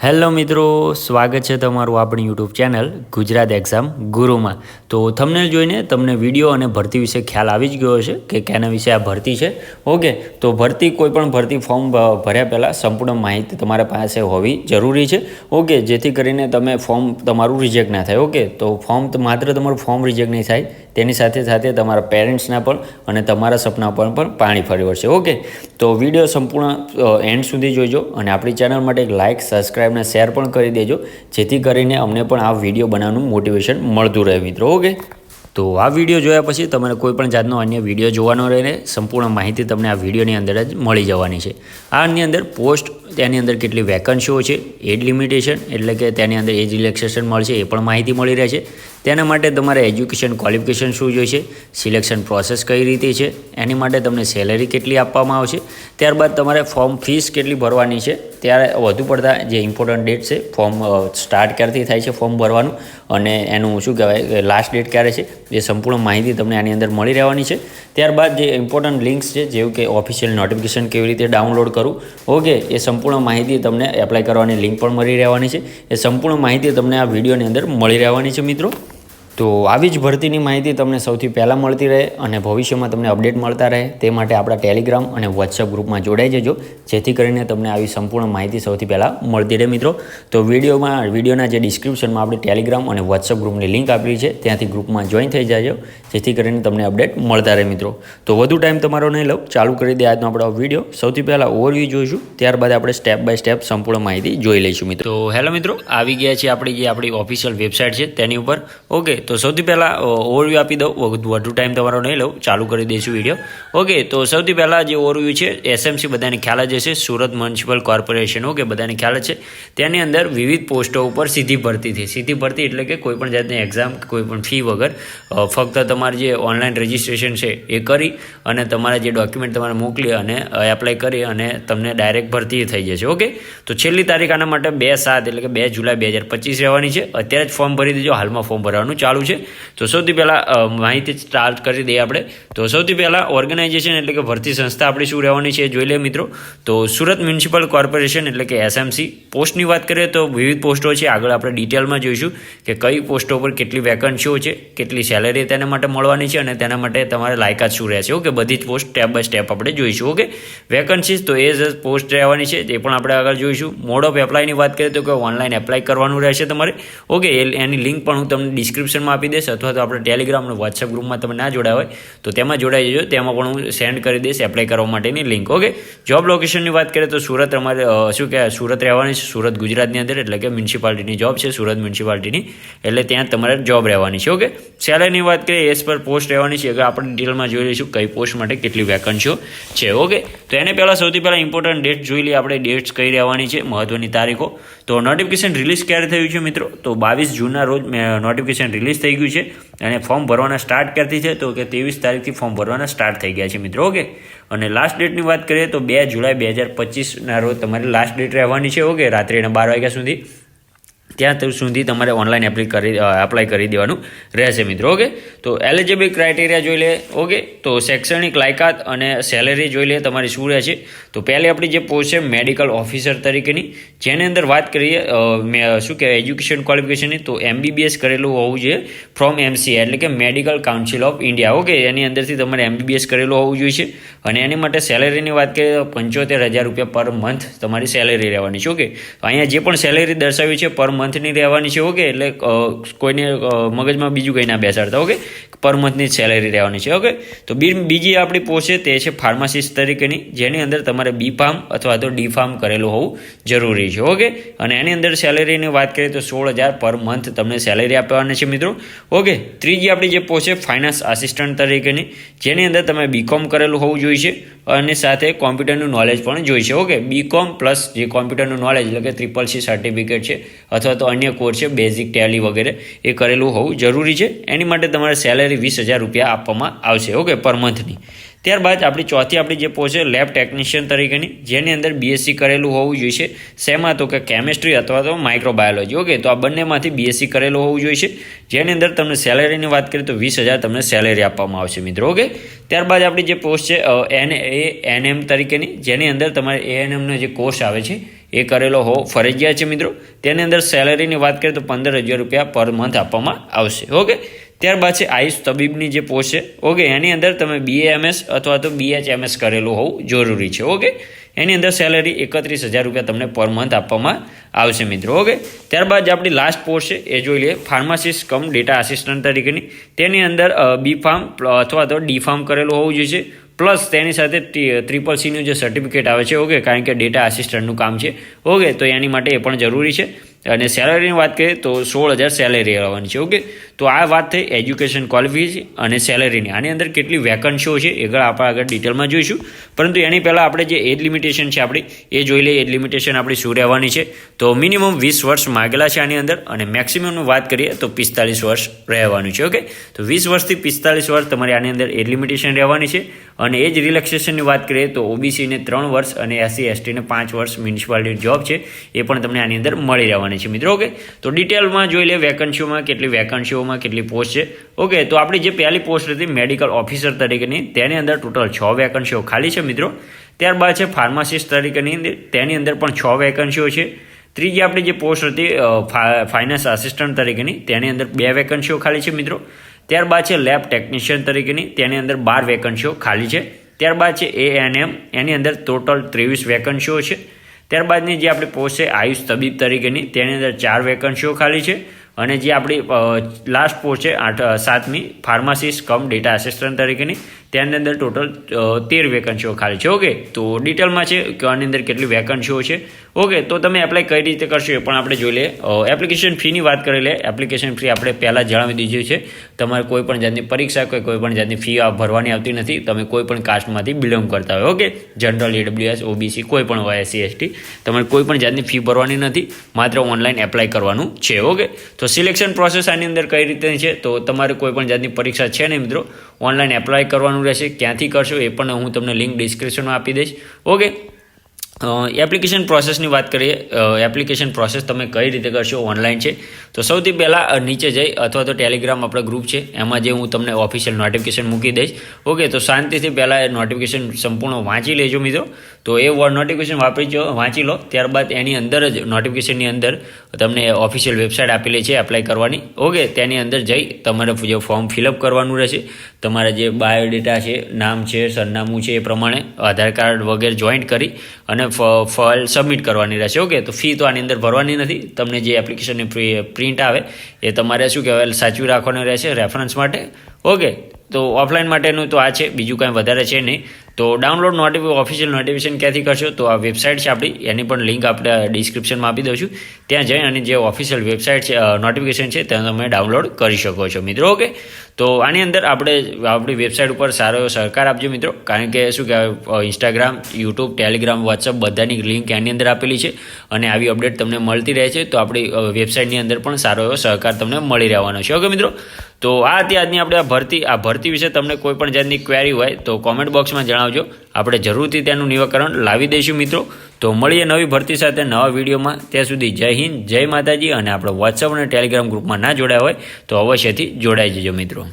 Hello મિત્રો, સ્વાગત છે તમારું આપણી યુટ્યુબ ચેનલ ગુજરાત એક્ઝામ ગુરુમાં। તો થંબનેલ જોઈને તમને વિડીયો અને ભરતી વિશે ખ્યાલ આવી જ ગયો હશે કે કેના વિશે આ ભરતી છે। ઓકે, તો ભરતી કોઈ પણ ભરતી ફોર્મ ભર્યા પહેલાં સંપૂર્ણ માહિતી તમારા પાસે હોવી જરૂરી છે। ઓકે, જેથી કરીને તમે ફોર્મ તમારું રિજેક્ટ ના થાય। ઓકે, તો ફોર્મ માત્ર તમારું ફોર્મ રિજેક્ટ નહીં થાય, તેની સાથે સાથે તમારા પેરેન્ટ્સના પણ અને તમારા સપના પર પણ પાણી ફરી વળશે। ઓકે, તો વિડીયો સંપૂર્ણ એન્ડ સુધી જોઈજો અને આપણી ચેનલ માટે એક લાઇક, સબસ્ક્રાઈબ ને શેર પણ કરી દેજો, જેથી કરીને અમને પણ આ વિડીયો બનાવવાનું મોટિવેશન મળતું રહે મિત્રો। ઓકે, તો આ વિડીયો જોયા પછી તમારે કોઈ પણ જાતનો અન્ય વિડીયો જોવાનો રહે, સંપૂર્ણ માહિતી તમને આ વિડીયોની અંદર જ મળી જવાની છે। આની અંદર પોસ્ટ, તેની અંદર કેટલી વેકન્સીઓ છે, એજ લિમિટેશન એટલે કે તેની અંદર એજ રિલેક્સેશન મળશે એ પણ માહિતી મળી રહેશે। તેના માટે તમારે એજ્યુકેશન ક્વોલિફિકેશન શું જોઈશે, સિલેક્શન પ્રોસેસ કઈ રીતે છે, એની માટે તમને સેલેરી કેટલી આપવામાં આવશે, ત્યારબાદ તમારે ફોર્મ ફીસ કેટલી ભરવાની છે, ત્યારે વધુ પડતા જે ઇમ્પોર્ટન્ટ ડેટ છે, ફોર્મ સ્ટાર્ટ ક્યારથી થાય છે ફોર્મ ભરવાનું અને એનું શું કહેવાય લાસ્ટ ડેટ ક્યારે છે, એ સંપૂર્ણ માહિતી તમને આની અંદર મળી રહેવાની છે। ત્યારબાદ જે ઇમ્પોર્ટન્ટ લિંક્સ છે, જેવું કે ઓફિશિયલ નોટિફિકેશન કેવી રીતે ડાઉનલોડ કરવું, ઓકે, એ સંપૂર્ણ માહિતી તમને એપ્લાય કરવાની લિંક પણ મળી રહેવાની છે। એ સંપૂર્ણ માહિતી તમને આ વિડીયોની અંદર મળી રહેવાની છે મિત્રો। તો આવી જ ભરતીની માહિતી તમને સૌથી પહેલાં મળતી રહે અને ભવિષ્યમાં તમને અપડેટ મળતા રહે, તે માટે આપણા ટેલિગ્રામ અને વોટ્સઅપ ગ્રુપમાં જોડાઈ જજો, જેથી કરીને તમને આવી સંપૂર્ણ માહિતી સૌથી પહેલાં મળતી રહે મિત્રો। તો વિડીયોના જે ડિસ્ક્રિપ્શનમાં આપણે ટેલિગ્રામ અને વોટ્સઅપ ગ્રુપની લિંક આપેલી છે, ત્યાંથી ગ્રુપમાં જોઈન થઈ જાજો, જેથી કરીને તમને અપડેટ મળતા રહે મિત્રો। તો વધુ ટાઈમ તમારો નહીં લઉં, ચાલુ કરી દે આજનો આપણો વિડીયો। સૌથી પહેલાં ઓવરવ્યૂ જોઈશું, ત્યારબાદ આપણે સ્ટેપ બાય સ્ટેપ સંપૂર્ણ માહિતી જોઈ લઈશું મિત્રો। તો હેલો મિત્રો, આવી ગયા છે આપણી ઓફિશિયલ વેબસાઇટ છે તેની ઉપર। ઓકે, તો સૌથી પહેલાં ઓવરવ્યૂ આપી દઉં, વધુ ટાઈમ તમારો નહીં લઉં, ચાલુ કરી દઈશું વિડીયો। ઓકે, તો સૌથી પહેલાં જે ઓવરવ્યૂ છે, એસએમસી બધાને ખ્યાલ જ હશે, સુરત મ્યુનિસિપલ કોર્પોરેશન। ઓકે, બધાને ખ્યાલ જ છે, તેની અંદર વિવિધ પોસ્ટો ઉપર સીધી ભરતી એટલે કે કોઈપણ જાતની એક્ઝામ કોઈપણ ફી વગર ફક્ત તમારે જે ઓનલાઈન રજિસ્ટ્રેશન છે એ કરી અને તમારા જે ડોક્યુમેન્ટ તમારે મોકલી અને એપ્લાય કરી અને તમને ડાયરેક્ટ ભરતી થઈ જશે। ઓકે, તો છેલ્લી તારીખ આના માટે 2/7 એટલે કે 2 જુલાઈ 2025 રહેવાની છે। અત્યારે જ ફોર્મ ભરી દેજો, હાલમાં ફોર્મ ભરવાનું ચાલુ છે। તો સૌથી પહેલાં માહિતી સ્ટાર્ટ કરી દઈએ આપણે। તો સૌથી પહેલાં ઓર્ગેનાઇઝેશન એટલે કે ભરતી સંસ્થા આપણી શું રહેવાની છે એ જોઈ લઈએ મિત્રો। તો સુરત મ્યુનિસિપલ કોર્પોરેશન એટલે કે એસએમસી। પોસ્ટની વાત કરીએ તો વિવિધ પોસ્ટો છે, આગળ આપણે ડિટેલમાં જોઈશું કે કઈ પોસ્ટો પર કેટલી વેકન્સીઓ છે, કેટલી સેલેરી તેના માટે મળવાની છે અને તેના માટે તમારે લાયકાત શું રહેશે। ઓકે, બધી જ પોસ્ટ સ્ટેપ બાય સ્ટેપ આપણે જોઈશું। ઓકે, વેકન્સીઝ તો એ જ પોસ્ટ રહેવાની છે, તે પણ આપણે આગળ જોઈશું। મોડ ઓફ એપ્લાયની વાત કરીએ તો કે ઓનલાઈન એપ્લાય કરવાનું રહેશે તમારે। ઓકે, એની લિંક પણ હું તમને ડિસ્ક્રિપ્શનમાં આપી દઈશ, અથવા તો આપણે ટેલિગ્રામ અને વોટ્સઅપ ગ્રુપમાં તમે ના જોડાયા હોય તો તેમાં જોડાઈ જજો, તેમાં પણ હું સેન્ડ કરી દઈશ એપ્લાય કરવા માટેની લિંક। ઓકે, જોબ લોકેશનની વાત કરીએ તો સુરત અમારે શું કહેવાય સુરત રહેવાની છે, સુરત ગુજરાતની અંદર, એટલે કે મ્યુનિસિપાલિટીની જોબ છે સુરત મ્યુનિસિપાલિટીની, એટલે ત્યાં તમારે જોબ રહેવાની છે। ઓકે, સેલેરીની વાત કરીએ એસ પર પોસ્ટ રહેવાની છે, આપણે ડિટેલમાં જોઈ લઈશું કઈ પોસ્ટ માટે કેટલી વેકન્સીઓ છે। ઓકે, તો એને પહેલાં સૌથી પહેલાં ઇમ્પોર્ટન્ટ ડેટ જોઈ લઈએ આપણે, ડેટ્સ કઈ રહેવાની છે, મહત્વની તારીખો। તો નોટિફિકેશન રિલીઝ ક્યારે થયું છે મિત્રો? તો 22 જૂનના રોજ નોટિફિકેશન રિલીઝ થઈ ગયું છે અને ફોર્મ ભરવાના સ્ટાર્ટ ક્યારથી છે તો કે 23 તારીખથી ફોર્મ ભરવાના સ્ટાર્ટ થઈ ગયા છે મિત્રો। ઓકે, અને લાસ્ટ ડેટની વાત કરીએ તો 2 જુલાઈ 2025ના રોજ તમારી લાસ્ટ ડેટ રહેવાની છે। ઓકે, રાત્રિના 12 વાગ્યા સુધી, ત્યાં સુધી તમારે ઓનલાઈન એપ્લાય કરી દેવાનું રહેશે મિત્રો। ઓકે, તો એલિજિબલ ક્રાઇટેરિયા જોઈ લે। ઓકે, તો શૈક્ષણિક લાયકાત અને સેલેરી જોઈ લે તમારી શું રહેશે। તો પહેલી આપણી જે પોસ્ટ છે મેડિકલ ઓફિસર તરીકેની, જેની અંદર વાત કરીએ શું કહેવાય એજ્યુકેશન ક્વોલિફિકેશનની, તો MBBS કરેલું હોવું જોઈએ ફ્રોમ MCA એટલે કે medical council of India. Okay, એની અંદરથી તમારે MBBS કરેલું હોવું જોઈએ અને એની માટે સેલેરીની વાત કરીએ તો 75,000 રૂપિયા પર મંથ તમારી સેલેરી રહેવાની છે। ઓકે, તો અહીંયા જે પણ સેલેરી દર્શાવી છે પર મંથની રહેવાની છે। ઓકે, એટલે કોઈને મગજમાં બીજું કંઈ ના બેસાડતા। ઓકે, પર મંથની સેલેરી રહેવાની છે। ઓકે, તો બીજી આપણી પોસ્ટ છે તે છે ફાર્માસિસ્ટ તરીકેની, જેની અંદર તમારે B.Pharm અથવા તો D.Pharm કરેલું હોવું જરૂરી છે। ઓકે, અને એની અંદર સેલેરીની વાત કરીએ તો 16,000 પર મંથ તમને સેલેરી આપવાની છે મિત્રો। ઓકે, ત્રીજી આપણી જે પોસ્ટ છે ફાઇનાન્સ આસિસ્ટન્ટ તરીકેની, જેની અંદર તમે B.Com કરેલું હોવું જોઈએ અને સાથે કોમ્પ્યુટરનું નોલેજ પણ જોઈશે। ઓકે, B.Com પ્લસ જે કોમ્પ્યુટરનું નોલેજ એટલે કે CCC સર્ટિફિકેટ છે અથવા તો અન્ય કોર્સ છે બેઝિક ટેલી વગેરે એ કરેલું હોવું જરૂરી છે। એની માટે તમારે સેલેરી 20,000 રૂપિયા આપવામાં આવશે। ઓકે, પર મંથની। ત્યારબાદ આપણી જે પોસ્ટ છે લેબ ટેકનિશિયન તરીકેની, જેની અંદર BSc કરેલું હોવું જોઈએ। શેમાં? તો કે કેમિસ્ટ્રી અથવા તો માઇક્રોબાયોલોજી। ઓકે, તો આ બંનેમાંથી BSc કરેલું હોવું જોઈએ, જેની અંદર તમને સેલેરીની વાત કરીએ તો 20,000 તમને સેલેરી આપવામાં આવશે મિત્રો। ઓકે, ત્યારબાદ આપણી જે પોસ્ટ છે NANM તરીકેની, જેની અંદર તમારે ANMનો જે કોર્સ આવે છે એ કરેલો હોવો ફરજિયાત છે મિત્રો। તેની અંદર સેલરીની વાત કરીએ તો 15,000 રૂપિયા પર મંથ આપવામાં આવશે। ઓકે, ત્યારબાદ છે આયુષ તબીબની જે પોસ્ટ છે, ઓકે, એની અંદર તમે BAMS અથવા તો BHMS કરેલું હોવું જરૂરી છે। ઓકે, એની અંદર સેલરી 31,000 રૂપિયા તમને પર મંથ આપવામાં આવશે મિત્રો। ઓકે, ત્યારબાદ આપણી લાસ્ટ પોસ્ટ છે એ જોઈ લઈએ, ફાર્માસિસ્ટ કમ ડેટા આસિસ્ટન્ટ તરીકેની। તેની અંદર B.Pharm અથવા તો D.Pharm કરેલું હોવું જોઈએ, પ્લસ તેની સાથે CCCનું જે સર્ટિફિકેટ આવે છે, ઓકે, કારણ કે ડેટા આસિસ્ટન્ટનું કામ છે, ઓકે, તો એની માટે એ પણ જરૂરી છે। અને સેલરીની વાત કરીએ તો 16,000 સેલેરી આવવાની છે। ઓકે, તો આ વાત થઈ એજ્યુકેશન ક્વોલિફિકેશન અને સેલેરીની। આની અંદર કેટલી વેકન્સીઓ છે એ આપણે આગળ ડિટેલમાં જોઈશું, પરંતુ એની પહેલાં આપણે જે એજ લિમિટેશન છે આપણી એ જોઈ લઈએ। એજ લિમિટેશન આપણી શું રહેવાની છે, તો મિનિમમ 20 વર્ષ માગેલા છે આની અંદર, અને મેક્સિમમની વાત કરીએ તો 45 વર્ષ રહેવાનું છે। ઓકે, તો 20 વર્ષથી 45 વર્ષ તમારી આની અંદર એજ લિમિટેશન રહેવાની છે। અને એજ રિલેક્સેશનની વાત કરીએ તો OBC ને 3 વર્ષ અને SC/ST ને 5 વર્ષ મ્યુનિસિપાલિટી જોબ છે એ પણ તમને આની અંદર મળી રહેવાની છે મિત્રો। ઓકે, તો ડિટેલમાં જોઈ લે વેકન્સીઓમાં કેટલી પોસ્ટ છે। ઓકે, તો આપણી જે પહેલી પોસ્ટ હતી મેડિકલ ઓફિસર તરીકેની, તેની અંદર ટોટલ 6 વેકન્સીઓ ખાલી છે મિત્રો। ત્યારબાદ છે ફાર્માસિસ્ટ તરીકેની, તેની અંદર પણ 6 વેકન્સીઓ છે। ત્રીજી આપણી જે પોસ્ટ હતી ફાઇનાન્સ આસિસ્ટન્ટ તરીકેની, તેની અંદર 2 વેકન્સીઓ ખાલી છે મિત્રો। ત્યારબાદ છે લેબ ટેકનિશિયન તરીકેની, તેની અંદર 12 વેકન્સીઓ ખાલી છે। ત્યારબાદ છે ANM, એની અંદર ટોટલ 23 વેકન્સીઓ છે। ત્યારબાદની જે આપણી પોસ્ટ છે આયુષ તબીબ તરીકેની, તેની અંદર 4 વેકન્સીઓ ખાલી છે। અને જે આપણી લાસ્ટ પોસ્ટ છે 7મી ફાર્માસિસ્ટ કમ ડેટા આસિસ્ટન્ટ તરીકેની, તેની અંદર ટોટલ 13 વેકન્સીઓ ખાલી છે। ઓકે, તો ડિટેલમાં છે કે આની અંદર કેટલી વેકન્સીઓ છે। ઓકે, તો તમે એપ્લાય કઈ રીતે કરશો એ પણ આપણે જોઈ લઈએ। એપ્લિકેશન ફીની વાત કરી લઈએ। એપ્લિકેશન ફી આપણે પહેલાં જણાવી દીધી છે, તમારે કોઈ પણ જાતની પરીક્ષા કોઈ પણ જાતની ફી ભરવાની આવતી નથી, તમે કોઈ પણ કાસ્ટમાંથી બિલોંગ કરતા હોય, ઓકે, જનરલ, AWS, OBC કોઈ પણ હોય, SC/ST, તમારે કોઈ પણ જાતની ફી ભરવાની નથી, માત્ર ઓનલાઈન એપ્લાય કરવાનું છે। ઓકે, તો સિલેક્શન પ્રોસેસ આની અંદર કઈ રીતે છે, તો તમારે કોઈ પણ જાતની પરીક્ષા છે નહીં મિત્રો, ઓનલાઈન એપ્લાય કરવાનું રહેશે। ક્યાંથી કરશો એ પણ હું તમને લિંક ડિસ્ક્રિપ્શનમાં આપી દઈશ। ઓકે, એપ્લિકેશન પ્રોસેસની વાત કરીએ, એપ્લિકેશન પ્રોસેસ તમે કઈ રીતે કરશો, ઓનલાઈન છે। તો સૌથી પહેલાં નીચે જઈ અથવા તો ટેલિગ્રામ આપણા ગ્રુપ છે એમાં જે હું તમને ઓફિશિયલ નોટિફિકેશન મૂકી દઈશ। ઓકે, તો શાંતિથી પહેલાં એ નોટિફિકેશન સંપૂર્ણ વાંચી લેજો મિત્રો। તો એ નોટિફિકેશન વાંચી લો, ત્યારબાદ એની અંદર જ નોટિફિકેશનની અંદર તમને ઓફિશિયલ વેબસાઇટ આપેલી છે એપ્લાય કરવાની। ઓકે, તેની અંદર જઈ તમારે જે ફોર્મ ફિલઅપ કરવાનું રહેશે, તમારા જે બાયોડેટા છે, નામ છે, સરનામું છે, એ પ્રમાણે આધાર કાર્ડ વગેરે જોઈન્ટ કરી અને ફાઇલ સબમિટ કરવાની રહેશે। ઓકે, તો ફી તો આની અંદર ભરવાની નથી, તમને જે એપ્લિકેશનની પ્રિન્ટ આવે એ તમારે શું કહેવાય સાચવી રાખવાની રહેશે રેફરન્સ માટે। ઓકે, તો ઓફલાઈન માટેનું તો આ છે, બીજું કાંઈ વધારે છે નહીં। તો ડાઉનલોડ ઓફિશિયલ નોટિફિકેશન ક્યાંથી કરશો, તો આ વેબસાઇટ છે આપણી, એની પણ લિંક આપણે ડિસ્ક્રિપ્શનમાં આપી દઉં છું, ત્યાં જઈ અને જે ઓફિશિયલ વેબસાઇટ છે નોટિફિકેશન છે ત્યાં તમે ડાઉનલોડ કરી શકો છો મિત્રો। ઓકે, તો આની અંદર આપણી વેબસાઇટ ઉપર સારો એવો સહકાર આપજો મિત્રો, કારણ કે શું કહેવાય ઇન્સ્ટાગ્રામ, યુટ્યુબ, ટેલિગ્રામ, વોટ્સઅપ બધાની લિંક એની અંદર આપેલી છે, અને આવી અપડેટ તમને મળતી રહે છે, તો આપણી વેબસાઇટની અંદર પણ સારો એવો સહકાર તમને મળી રહેવાનો છે। ઓકે મિત્રો, તો આ હતી આજની આપણે આ ભરતી વિશે તમને કોઈ પણ જાતની ક્વેરી હોય તો કોમેન્ટ બોક્સમાં જણાવજો, આપણે જરૂરથી તેનું નિરાકરણ લાવી દઈશું મિત્રો। તો મળીએ નવી ભરતી સાથે નવા વિડીયોમાં, ત્યાં સુધી જય હિન્દ, જય માતાજી। અને આપણે વોટ્સઅપ અને ટેલિગ્રામ ગ્રુપમાં ના જોડાયા હોય તો અવશ્યથી જોડાઈ જજો મિત્રો।